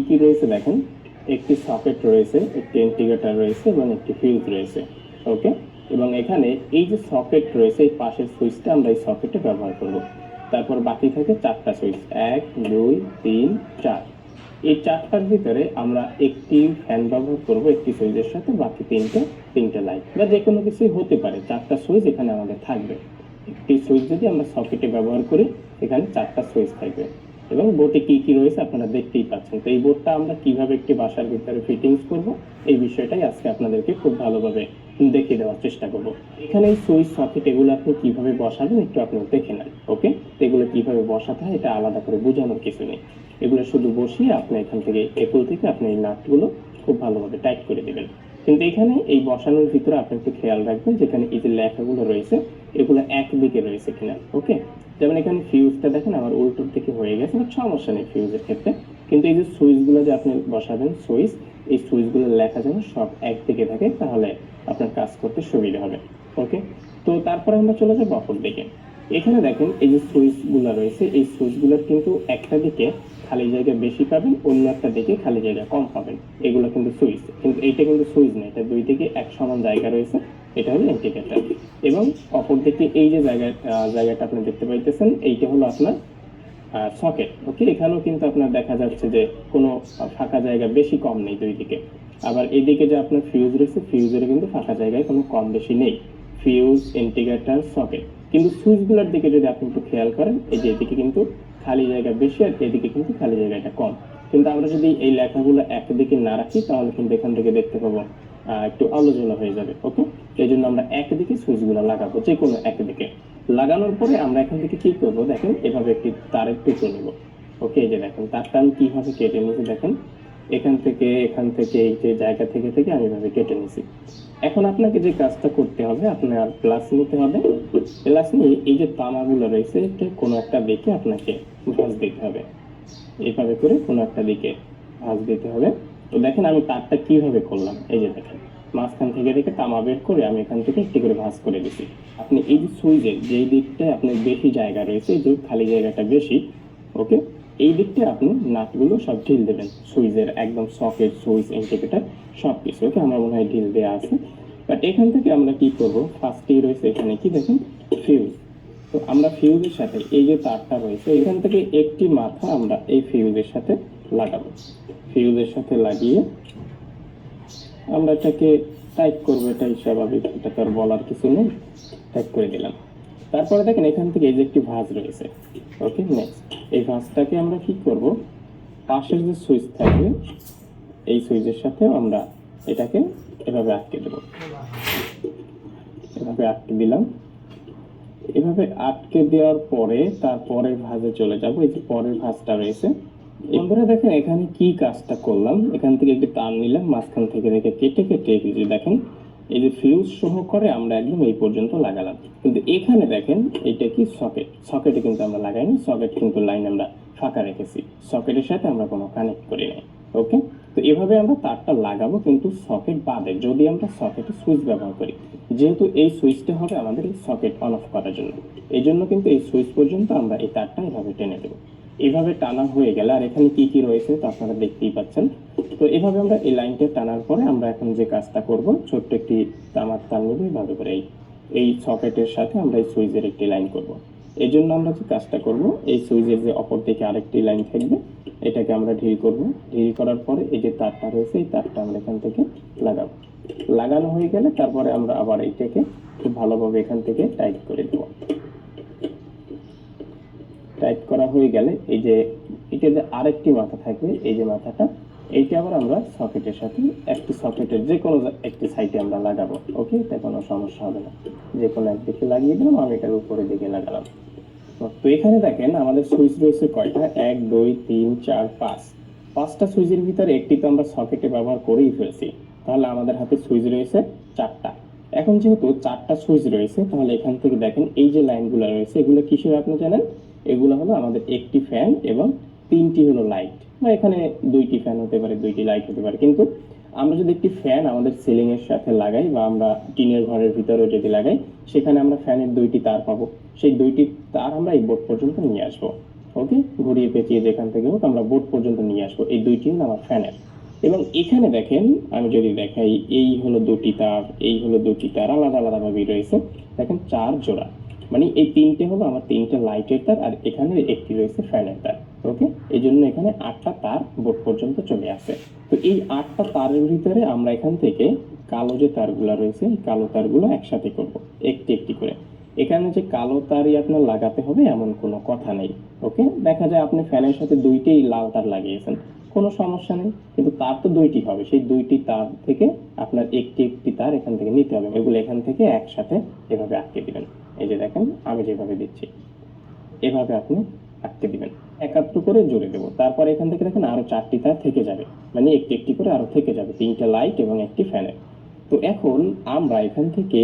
কি রয়েছে দেখেন, একটি সকেট রয়েছে, একটি ইন্টিগ্রেটর রয়েছে এবং একটি ফিউজ রয়েছে। ওকে, এবং এখানে এই যে সকেট রয়েছে এই পাশের সুইচটা আমরা এই সকেটে ব্যবহার করব। তারপর বাকি থাকে 4টা সুইচ, 1 2 3 4। এই 4টার ভিতরে আমরা একটি ফ্যান ব্যবহার করব একটি সুইচের সাথে, বাকি তিনটে লাইট বা যে কোনো কিছুই হতে পারে। 4টা সুইচ এখানে আমাদের থাকবে। একটি সুইচ যদি আমরা সকেটে ব্যবহার করি, এখানে 4টা সুইচ থাকবে। এবং বোর্ডে কি কি রয়েছে আপনারা দেখতেই পাচ্ছেন। তো এই বোর্ডটা আমরা কিভাবে একটি বাসার ভিতরে ফিটিংস করব, এই বিষয়টাই আজকে আপনাদেরকে খুব ভালোভাবে দেখিয়ে দেওয়ার চেষ্টা করব। এখানে এই সুইচ সকেট এগুলো আপনি কিভাবে বসাবেন একটু আপনি দেখে নেন। ওকে, তো এগুলো কিভাবে বসাতে হয় এটা আলাদা করে বোঝানোর কিছু নেই। এগুলো শুধু বসিয়ে আপনি এখান থেকে কেবল থেকে আপনি এই নাটগুলো খুব ভালোভাবে টাইট করে দিবেন। কিন্তু এখানে এই বসানোর ভিতরে আপনি একটু খেয়াল রাখবেন, যেখানে এই যে লেখাগুলো রয়েছে এগুলো একদিকে রয়েছে কিনা। ওকে, যেমন এখানে ফিউজটা দেখেন আমার উল্টোর দিকে হয়ে গেছে, বাট সমস্যা নেই ফিউজের ক্ষেত্রে। কিন্তু এই যে সুইচগুলো যে আপনি বসাবেন সুইচ, এই সুইচগুলোর লেখা যেন সব একদিকে থাকে, তাহলে আপনার কাজ করতে সুবিধা হবে। ওকে, তো তারপরে আমরা চলে যাবো অপর দিকে। এখানে দেখেন এই যে সুইচগুলো রয়েছে এই সুইচগুলোর কিন্তু একটা দিকে খালি জায়গা বেশি পাবেন, অন্য একটা দিকে খালি জায়গা কম পাবেন। এগুলো কিন্তু সুইচ, কিন্তু এইটা কিন্তু সুইচ না, এটা দুই দিকে এক সমান জায়গা রয়েছে, এটা হলো ইন্ডিকেটর। এবং অপর দিকে এই যে জায়গাটা আপনি দেখতে পাইতেছেন এইটা হলো আপনার সকেট। ওকে, এখানেও কিন্তু আপনার দেখা যাচ্ছে যে কোনো ফাঁকা জায়গা বেশি কম নেই দুই দিকে। আবার এদিকে যে আপনার ফিউজ রয়েছে ফিউজের কিন্তু ফাঁকা জায়গায় কোনো কম বেশি নেই। Fuse, integrator, socket. কিন্তু সুইচগুলোর দিকে যদি আপনি একটু খেয়াল করেন, এই যে এদিকে কিন্তু খালি জায়গা বেশি আর এদিকে কিন্তু খালি জায়গাটা কম। কিন্তু আমরা যদি এই লেখাগুলো একদিকে না রাখি তাহলে কিন্তু এখান থেকে দেখতে পাবো একটু আলোচনা হয়ে যাবে। ওকে, এই জন্য আমরা একদিকে সুইচগুলো লাগাবো, যে কোনো একদিকে। লাগানোর পরে আমরা এখান থেকে কি করব দেখেন, এভাবে একটি তারের টুকরো নিব। ওকে, এই যে দেখেন তারটা আমি কিভাবে কেটে নিয়েছি দেখেন, এখান থেকে এই যে জায়গা থেকে থেকে আমি এভাবে কেটে নিয়েছি। এখন আপনাকে যে কাজটা করতে হবে, আপনার প্লাস নিতে হবে। প্লাস নিয়ে এই যে তামাগুলো রয়েছে এটা কোনো একটা দিকে আপনাকে ভাঁজ দিতে হবে। এইভাবে করে কোনো একটা দিকে ভাঁজ দিতে হবে। তো দেখেন আমি তারটা কিভাবে করলাম, এই যে দেখেন মাঝখান থেকে রেখে তামা বের করে আমি এখান থেকে একটি করে ভাঁজ করে দিছি। আপনি এই যে সুইচের যেই দিকটায় আপনার বেশি জায়গা রয়েছে, যে খালি জায়গাটা বেশি, ওকে, এই দিকটা আপনি নাটগুলো সব ঢিল দেবেন। সুইচের একদম সকেট, সুইচ, ইন্ডিকেটর সব কিছু। ওকে, আমার মনে হয় ঢিল দেওয়া আছে। বাট এখান থেকে আমরা কি করব, ফার্স্টেই রয়েছে এখানে কি দেখেন, ফিউজ। তো আমরা ফিউজের সাথে এই যে তারটা রয়েছে এখান থেকে একটি মাথা আমরা এই ফিউজের সাথে লাগাবো। ফিউজের সাথে লাগিয়ে আমরা এটাকে টাইট করবো, এটাই স্বাভাবিক, এটা তো আর বলার কিছু নেই। টাইট করে দিলাম। তারপরে দেখেন এখান থেকে এই যে একটি ভাঁজ রয়েছে। ওকে, নেক্সট এই ভাঁজটাকে আমরা কি করব, পাশের যে সুইচ থাকবে এই সুইচের সাথে আমরা এটাকে এভাবে আটকে দেব। এভাবে আটকে দিলাম। এভাবে আটকে দেওয়ার পরে তারপরের ভাঁজে চলে যাব। এই যে পরের ভাঁজটা রয়েছে, বন্ধুরা দেখেন এখানে কি কাজটা করলাম, এখান থেকে একটি তার নিলাম, মাঝখান থেকে রেখে কেটে কেটে এই যে দেখেন এই যে ফিউজ সহ করে আমরা একদম এই পর্যন্ত লাগালাম। কিন্তু এখানে দেখেন এটা কি সকেট, সকেটে কিন্তু আমরা লাগাইনি, সকেট কিন্তু লাইন আমরা ফাঁকা রেখেছি, সকেটের সাথে আমরা কোনো কানেক্ট করি নাই। ওকে, তো এভাবে আমরা তারটা লাগাবো, কিন্তু সকেট বাদে যদি আমরা সকেটে সুইচ ব্যবহার করি, যেহেতু এই সুইচটা হবে আমাদের এই সকেট অন অফ করার জন্য, এই জন্য কিন্তু এই সুইচ পর্যন্ত আমরা এই তারটা এভাবে টেনে দেবো। এভাবে টানা হয়ে গেলে, আর এখানে কি কি রয়েছে তা আপনারা দেখতেই পাচ্ছেন। তো এভাবে আমরা এই লাইনটা টানার পরে আমরা এখন যে কাজটা করব, ছোট্ট একটি তামার তার নেব, এইভাবে করে এই সকেটের সাথে আমরা এই সুইচের একটি লাইন করব। এই জন্য আমরা যে কাজটা করব, এই সুইচের যে অপর দিকে আরেকটি লাইন থাকবে এটাকে আমরা ঢিল করব। ঢিল করার পরে এই যে তারটা রয়েছে এই তারটা আমরা এখান থেকে লাগাবো। লাগানো হয়ে গেলে তারপরে আমরা আবার এইটাকে খুব ভালোভাবে এখান থেকে টাইট করে দেবো। টাইট করা হয়ে গেলে এই যে এটা যে আরেকটি মাথা থাকবে, এই যে মাথাটা এইটা আবার আমরা সকেটের সাথে একটি সকেটের যে কোনো একটি সাইডে আমরা লাগাবো। ওকে, এটা কোনো সমস্যা হবে না, যে কোনো একদিকে লাগিয়ে দিলাম, আমি এটার উপরের দিকে লাগালাম। তো এখানে দেখেন আমাদের সুইচ রয়েছে কয়টা, 1 2 3 4 5। 5টা সুইচের ভিতরে একটি তো আমরা সকেটে ব্যবহার করেই ফেলছি, তাহলে আমাদের হাতে সুইচ রয়েছে 4টা। এখন যেহেতু 4টা সুইচ রয়েছে, তাহলে এখান থেকে দেখেন এই যে লাইনগুলো রয়েছে এগুলো কিসের আপনি জানেন, এগুলো হলো আমাদের একটি ফ্যান এবং 3টি হলো লাইট, বা এখানে 2টি ফ্যান হতে পারে, 2টি লাইট হতে পারে। কিন্তু আমরা যদি একটি ফ্যান আমাদের সিলিং এর সাথে লাগাই, বা আমরা টিনের ঘরের ভিতরে যদি লাগাই, সেখানে আমরা ফ্যানের 2টি তার পাবো। সেই 2টি তার আমরা এই বোর্ড পর্যন্ত নিয়ে আসবো। ওকে, ঘুরিয়ে পেঁচিয়ে যেখান থেকে হোক আমরা বোর্ড পর্যন্ত নিয়ে আসবো। এই দুইটি হলো আমার ফ্যানের। এবং এখানে দেখেন, আমি যদি দেখাই, এই হলো দুটি তার, এই হলো দুটি তার, আলাদা আলাদা ভাবে রয়েছে। দেখেন 4 জোড়া, মানে এই তিনটে হলো আমার 3টে লাইটের তার, আর এখানে একটি রয়েছে ফ্যানের তার। ওকে, এই জন্য এখানে 8টা তার বোর্ড পর্যন্ত চলে আসে। তো এই 8টা তারের ভিতরে আমরা এখান থেকে কালো যে তারগুলো রয়েছে, এই কালো তারগুলো একসাথে করব একটি একটি করে। এখানে যে কালো তারই আপনার লাগাতে হবে এমন কোনো কথা নেই। ওকে, দেখা যায় আপনি ফ্যানের সাথে দুইটাই লাল তার লাগিয়েছেন, কোনো সমস্যা নেই, কিন্তু তার তো দুইটি হবে। সেই দুইটি তার থেকে আপনার একটি একটি তার এখান থেকে নিতে হবে, এগুলো এখান থেকে একসাথে এভাবে আটকে দিবেন। এই যে দেখেন আমি যেভাবে দিচ্ছি, এভাবে আপনি আটকে দিবেন, একাত্র করে জুড়ে দেবো। তারপর এখান থেকে দেখেন আরো 4টি তার থেকে যাবে, মানে একটি একটি করে আরো থেকে যাবে, 3টে লাইট এবং একটি ফ্যানের। তো এখন আমরা এখান থেকে